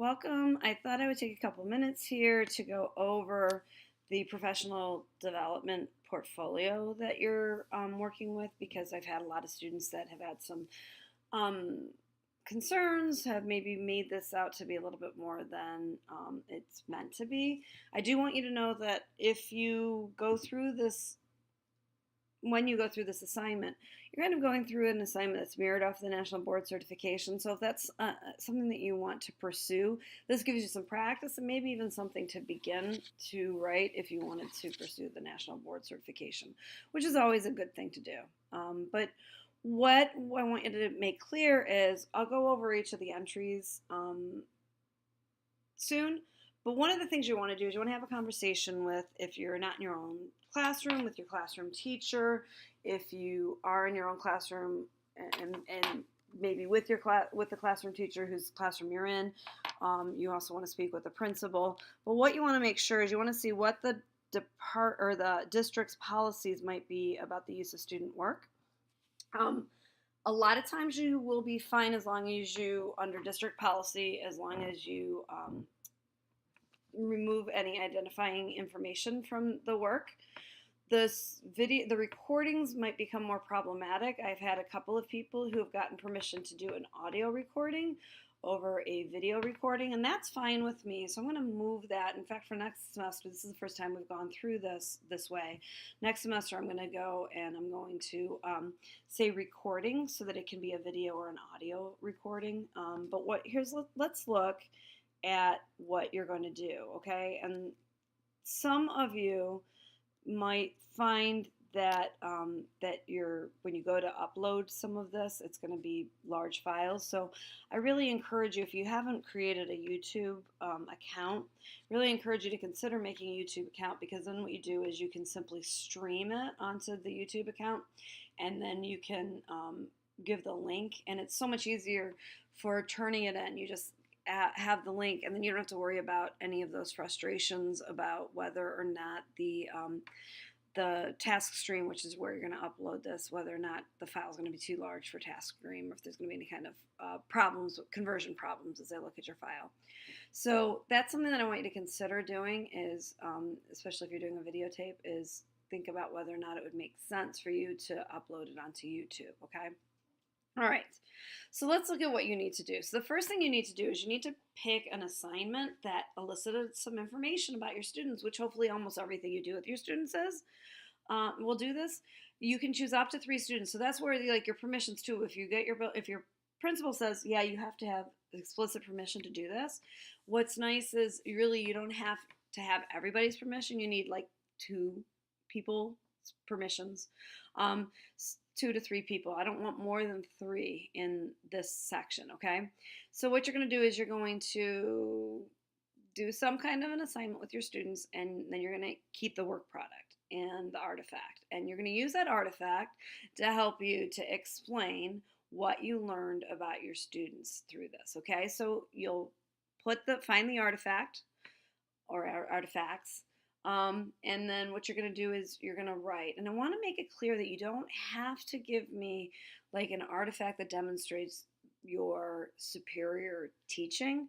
Welcome. I thought I would take a couple minutes here to go over the professional development portfolio that you're working with because I've had a lot of students that have had some um, concerns, have maybe made this out to be a little bit more than it's meant to be. I do want you to know that if you go through this when you go through this assignment, you're kind of going through an assignment that's mirrored off the National Board Certification. So if that's something that you want to pursue, this gives you some practice and maybe even something to begin to write if you wanted to pursue the National Board Certification, which is always a good thing to do. But what I want you to make clear is I'll go over each of the entries soon. But one of the things you want to do is you want to have a conversation with, if you're not in your own classroom, with your classroom teacher. If you are in your own classroom and maybe with your with the classroom teacher whose classroom you're in, you also want to speak with the principal. But what you want to make sure is you want to see what the the district's policies might be about the use of student work. A lot of times you will be fine as long as you, under district policy, as long as you remove any identifying information from the work. The recordings might become more problematic. I've had a couple of people who have gotten permission to do an audio recording over a video recording, and that's fine with me. So I'm going to move that. In fact, for next semester, this is the first time we've gone through this way. Next semester, I'm going to go and I'm going to say recording so that it can be a video or an audio recording. But let's look at what you're going to do, okay? And some of you might find that when you go to upload some of this, it's going to be large files. So I really encourage you, if you haven't created a YouTube account, really encourage you to consider making a YouTube account, because then what you do is you can simply stream it onto the YouTube account, and then you can give the link, and it's so much easier for turning it in. You just have the link, and then you don't have to worry about any of those frustrations about whether or not the task stream, which is where you're going to upload this, whether or not the file is going to be too large for task stream, or if there's going to be any kind of conversion problems as they look at your file. So that's something that I want you to consider doing, is especially if you're doing a videotape, is think about whether or not it would make sense for you to upload it onto YouTube, okay? All right, so let's look at what you need to do. So the first thing you need to do is you need to pick an assignment that elicited some information about your students, which hopefully almost everything you do with your students is. We'll do this. You can choose up to 3 students. So that's where your permissions too. If your principal says, yeah, you have to have explicit permission to do this. What's nice is you don't have to have everybody's permission. You need like 2 people's permissions. 2 to 3 people. I don't want more than 3 in this section, okay? So what you're going to do is you're going to do some kind of an assignment with your students, and then you're going to keep the work product and the artifact. And you're going to use that artifact to help you to explain what you learned about your students through this, okay? So you'll find the artifact or artifacts, and then what you're going to do is you're going to write. And I want to make it clear that you don't have to give me like an artifact that demonstrates your superior teaching.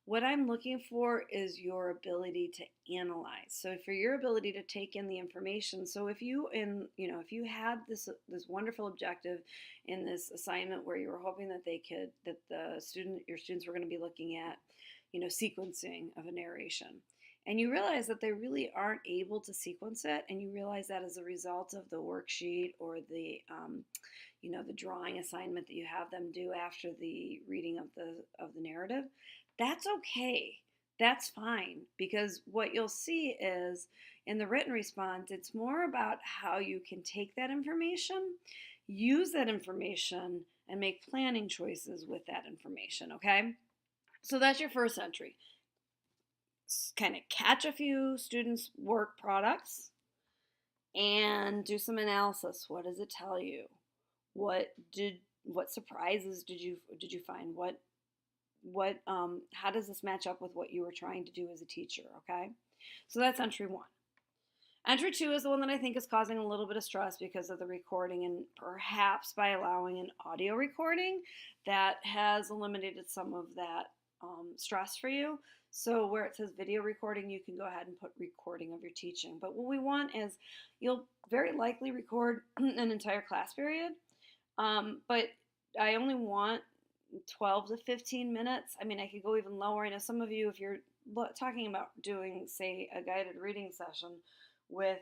What I'm looking for is your ability to analyze. So for your ability to take in the information. So if you had this wonderful objective in this assignment where you were hoping that your students were going to be looking at, sequencing of a narration, and you realize that they really aren't able to sequence it, and you realize that as a result of the worksheet or the drawing assignment that you have them do after the reading of the narrative, that's okay. That's fine, because what you'll see is in the written response, it's more about how you can take that information, use that information, and make planning choices with that information, okay? So that's your first entry. Kind of catch a few students' work products and do some analysis. What does it tell you? What surprises did you find? How does this match up with what you were trying to do as a teacher? Okay, so that's entry 1. Entry 2 is the one that I think is causing a little bit of stress because of the recording, and perhaps by allowing an audio recording that has eliminated some of that stress for you. So where it says video recording, you can go ahead and put recording of your teaching. But what we want is you'll very likely record an entire class period, but I only want 12 to 15 minutes. I mean, I could go even lower. I know some of you, if you're talking about doing, say, a guided reading session with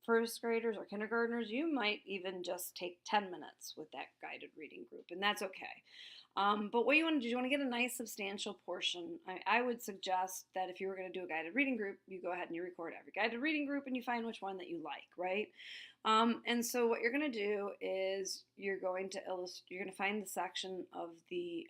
first graders or kindergartners, you might even just take 10 minutes with that guided reading group, and that's okay. But what you want to do, you want to get a nice substantial portion. I would suggest that if you were going to do a guided reading group, you go ahead and you record every guided reading group and you find which one that you like, right? And so what you're going to do is you're going to find the section of the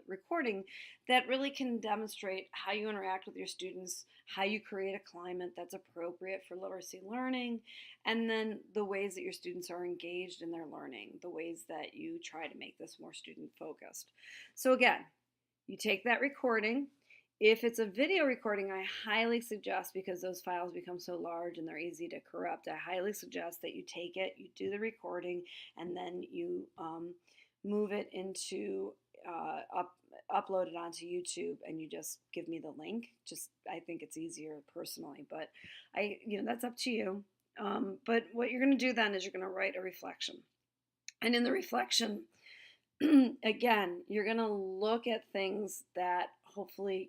recording that really can demonstrate how you interact with your students, how you create a climate that's appropriate for literacy learning, and then the ways that your students are engaged in their learning, the ways that you try to make this more student focused. So again, you take that recording. If it's a video recording, I highly suggest, because those files become so large and they're easy to corrupt, I highly suggest that you take it, you do the recording, and then you move it into upload it onto YouTube, and you just give me the link. I think it's easier personally, but that's up to you. But what you're going to do then is you're going to write a reflection, and in the reflection, again, you're going to look at things that hopefully,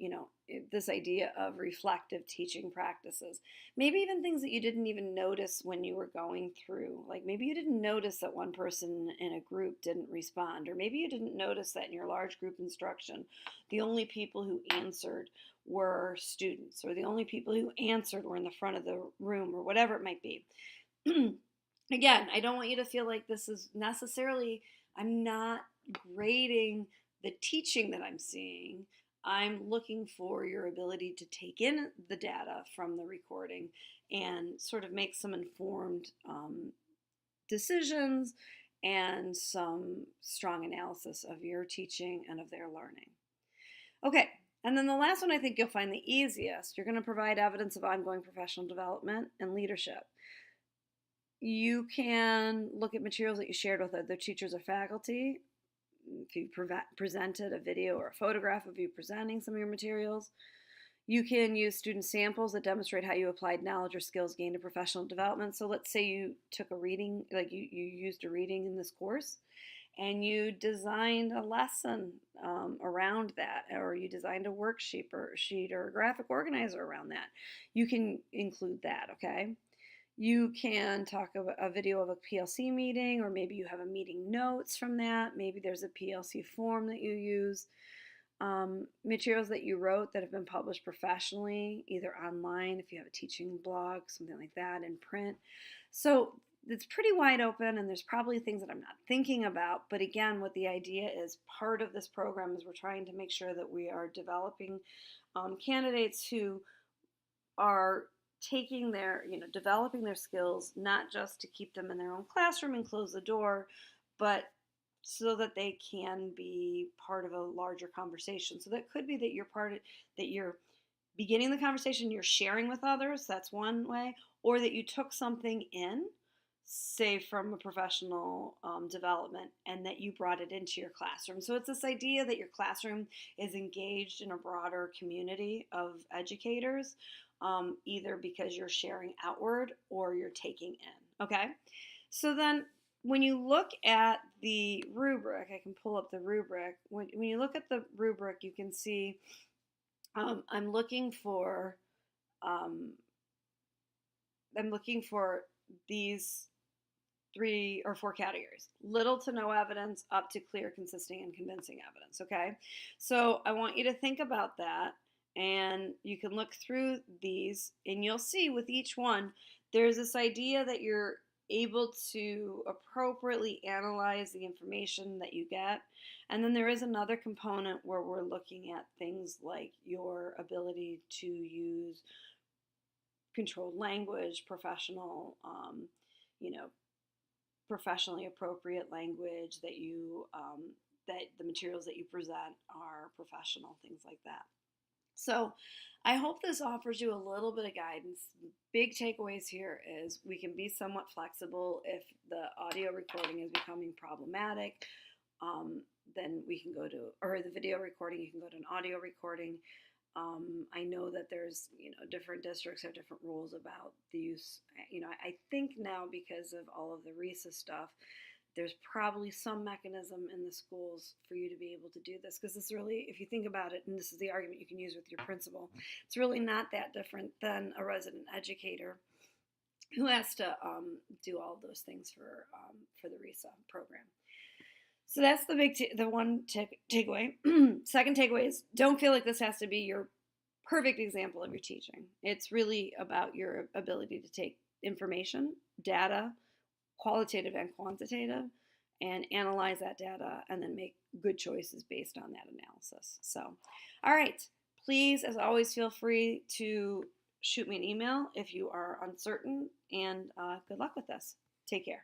this idea of reflective teaching practices, maybe even things that you didn't even notice when you were going through. Like maybe you didn't notice that one person in a group didn't respond, or maybe you didn't notice that in your large group instruction, the only people who answered were students, or the only people who answered were in the front of the room, or whatever it might be. Again, I don't want you to feel like this is necessarily, I'm not grading the teaching that I'm seeing. I'm looking for your ability to take in the data from the recording and sort of make some informed decisions and some strong analysis of your teaching and of their learning. Okay, and then the last one I think you'll find the easiest. You're going to provide evidence of ongoing professional development and leadership. You can look at materials that you shared with other teachers or faculty. If you presented a video or a photograph of you presenting some of your materials. You can use student samples that demonstrate how you applied knowledge or skills gained in professional development. So let's say you took a reading, like you used a reading in this course, and you designed a lesson around that, or you designed a worksheet or a graphic organizer around that. You can include that, okay? You can talk about a video of a PLC meeting, or maybe you have a meeting notes from that. Maybe there's a PLC form that you use. Materials that you wrote that have been published professionally, either online, if you have a teaching blog, something like that, in print. So it's pretty wide open, and there's probably things that I'm not thinking about. But again, what the idea is, part of this program is we're trying to make sure that we are developing candidates who are developing their skills, not just to keep them in their own classroom and close the door, but so that they can be part of a larger conversation. So that could be that you're beginning the conversation, you're sharing with others, that's one way, or that you took something in, say from a professional development, and that you brought it into your classroom. So it's this idea that your classroom is engaged in a broader community of educators, either because you're sharing outward or you're taking in, okay? So then when you look at the rubric, I can pull up the rubric. When you look at the rubric, you can see I'm looking for these 3 or 4 categories: little to no evidence, up to clear, consistent, and convincing evidence, okay? So I want you to think about that, and you can look through these, and you'll see with each one, there's this idea that you're able to appropriately analyze the information that you get. And then there is another component where we're looking at things like your ability to use controlled language, professionally appropriate language, that the materials that you present are professional, things like that. So I hope this offers you a little bit of guidance. Big takeaways here is we can be somewhat flexible if the audio recording is becoming problematic. then we can go to, or the video recording, you can go to an audio recording. I know that there's, different districts have different rules about the use. I think now because of all of the RESA stuff, there's probably some mechanism in the schools for you to be able to do this, because it's really, if you think about it, and this is the argument you can use with your principal, it's really not that different than a resident educator who has to do all of those things for the RESA program. So that's the one takeaway. Second takeaway is, don't feel like this has to be your perfect example of your teaching. It's really about your ability to take information, data, qualitative and quantitative, and analyze that data and then make good choices based on that analysis. So, all right, please, as always, feel free to shoot me an email if you are uncertain, and good luck with this. Take care.